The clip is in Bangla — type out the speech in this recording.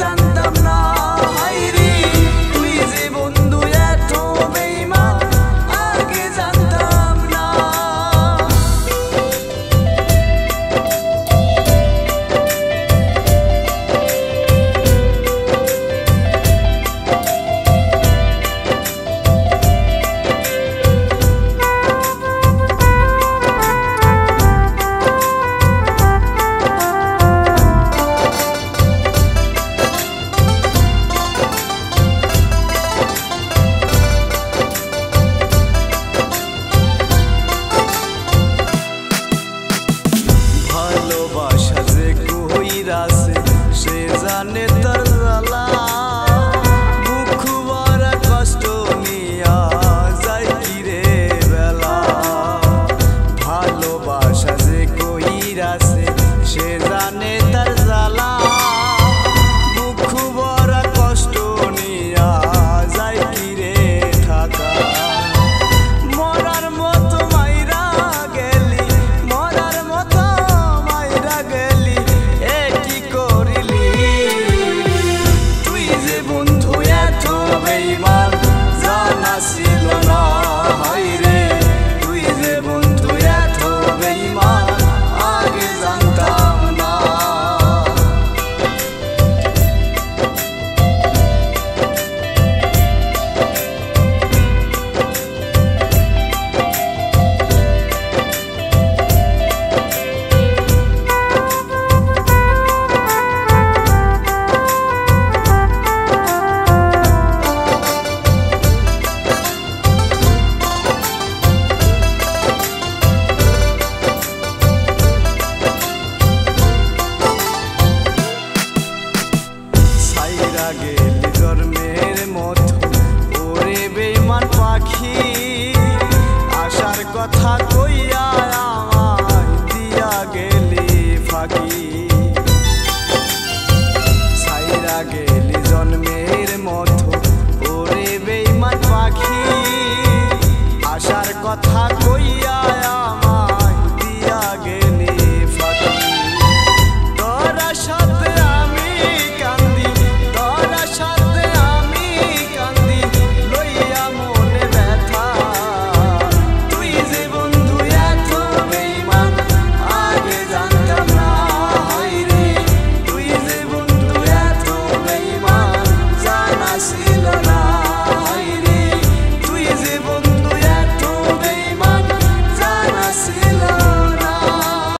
জানতাম না হায়রে তুই যে বন্ধু এত বেঈমান আগে জানতাম না। ভালোবাসা যে কইরাছে সে জানে তার জ্বালা, বুক ভরা কষ্ট নিয়া যায় কি রে বেলা। ভালোবাসা যে কইরাছে সে জানে তার জ্বালা, বুক ভরা কষ্ট নিয়া যায় কি রে ঢাকা। মরার মতো মাইরা গেলি, মরার মতো মাইরা গেলি, এ কি করিলি তুই যে বন্ধু এত বেঈমান জানা ছিল না হায়রে তুই যে বন্ধু এত বেঈমান আগে জানতাম না। ছাইরা গেলি জন্মের মতো ওরে বেঈমান পাখি, আশার কথা কইয়া আমায় দিয়া গেলি ফাঁকি। ছাইরা গেলি জন্মের মতো ওরে বেঈমান পাখি, আশার কথা